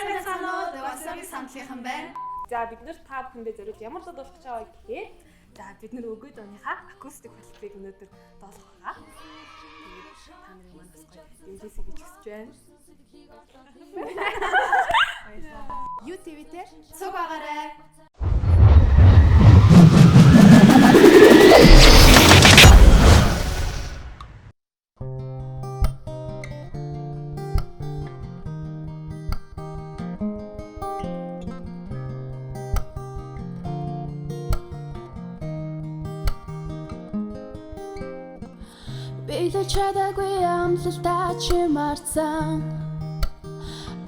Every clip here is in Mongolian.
Сайн байцгаана уу? Дэвасагийн самтлынхан байна. За бид нар та бүхэндээ зориулж ямар л дуулах гэж байгаа гэхээр за бид нар өгөөд оныхаа акустик холбоог өнөөдөр доолох байгаа. Тэгээд та нарын манаас гоё дэмжээсэй гэж хүсэж байна. YouTube-дээр цуг байгаарай. Билүү чадаагүй амлалтаа чи марцсан.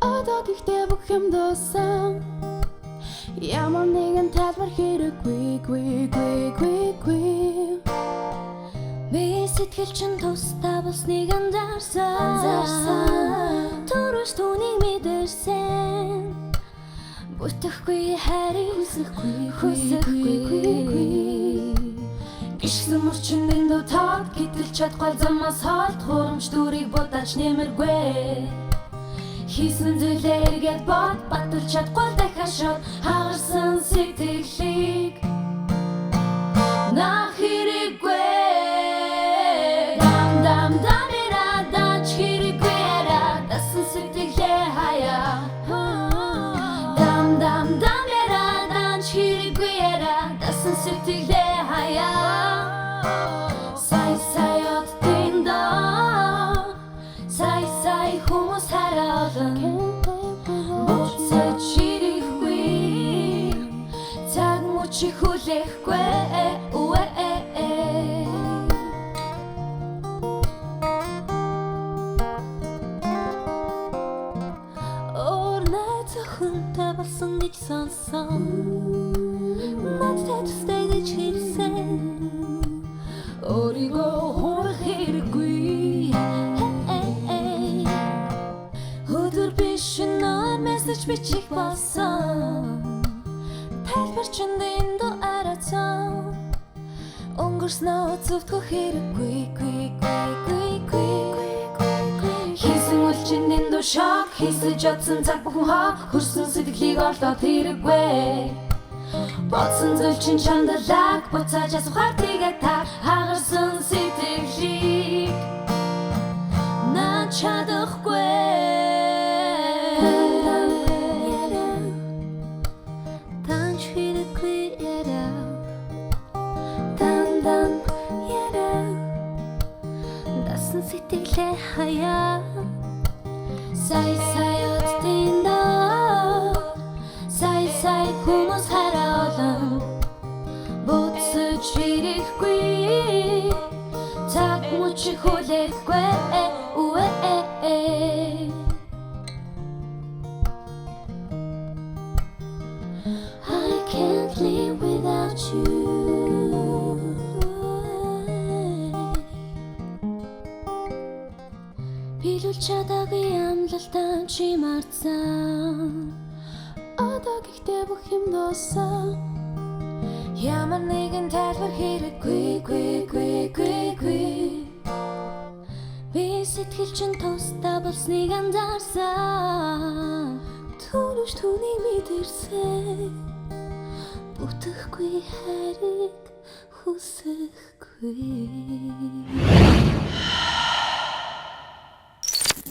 Одоо гэхдээ бүх юм дууссан. Ямар нэгэн тайлбар хэрэггүй. Би сэтгэл чин тусдаа болсныг анзаарсан. Төрөж түүнийг мэдэрсэн. Бүтэхгүй хайрыг хүсэхгүй. Гişсэн мөрчөндөө тод гэтэл чадахгүй замаас холт хурамч дүрийг бодож нэмэргүй. Хийсэн зүйлээ эргээд бод батулж чадахгүй дахиад шууд хагарсан сэтгэлийг нах хэрэггүй. Дам эрадач хэрэггүй дасан сэтгэлээ хаяа. Дам эрадач хэрэггүй дасан сэтгэлээ хаяа. Сай хүмүүс хараалан буцаж ирэхгүй. Цаг мөчи хүлээхгүй. Орнай цохонтой болсон гэж сонсон. Надтай тустай гэж хэлсэн. Өөрийгөө хуурах хэрэггүй. Өдөр биш нөр мессеж бичих болсон. Тайлбар чинь дэндүү арацсан. Өнгөрснөө зөвтгөх хэрэггүй. Хийсэн үл чинь дэндүү шок. Хийсэж чадсан цаг бүхэн хог. Хөрсөн сэтгэлийг олдоод хэрэггүй. Бодсон зүйл чинь чандалаг. Буцааж асуухаар тэгээд та хагарсан сэтгэлийг наа чадахгүй. Сэтгэлээ хаяа. Сай оддинда. Сай хүмүүс хараалан буцаж ирэхгүй. Цаг мөчи хүлээхгүй. I can't live without you. Билүүл чадаагүй амлалтаа чи марцсан. Одоо гэхдээ бүх юм дууссан. Ямар нэгэн тайлбар хэрэггүй. Би сэтгэл чин тусдаа болсныг анзаарсан. Төрөж түүнийг мэдэрсэн. Бүтэхгүй хайрыг хүсэхгүй.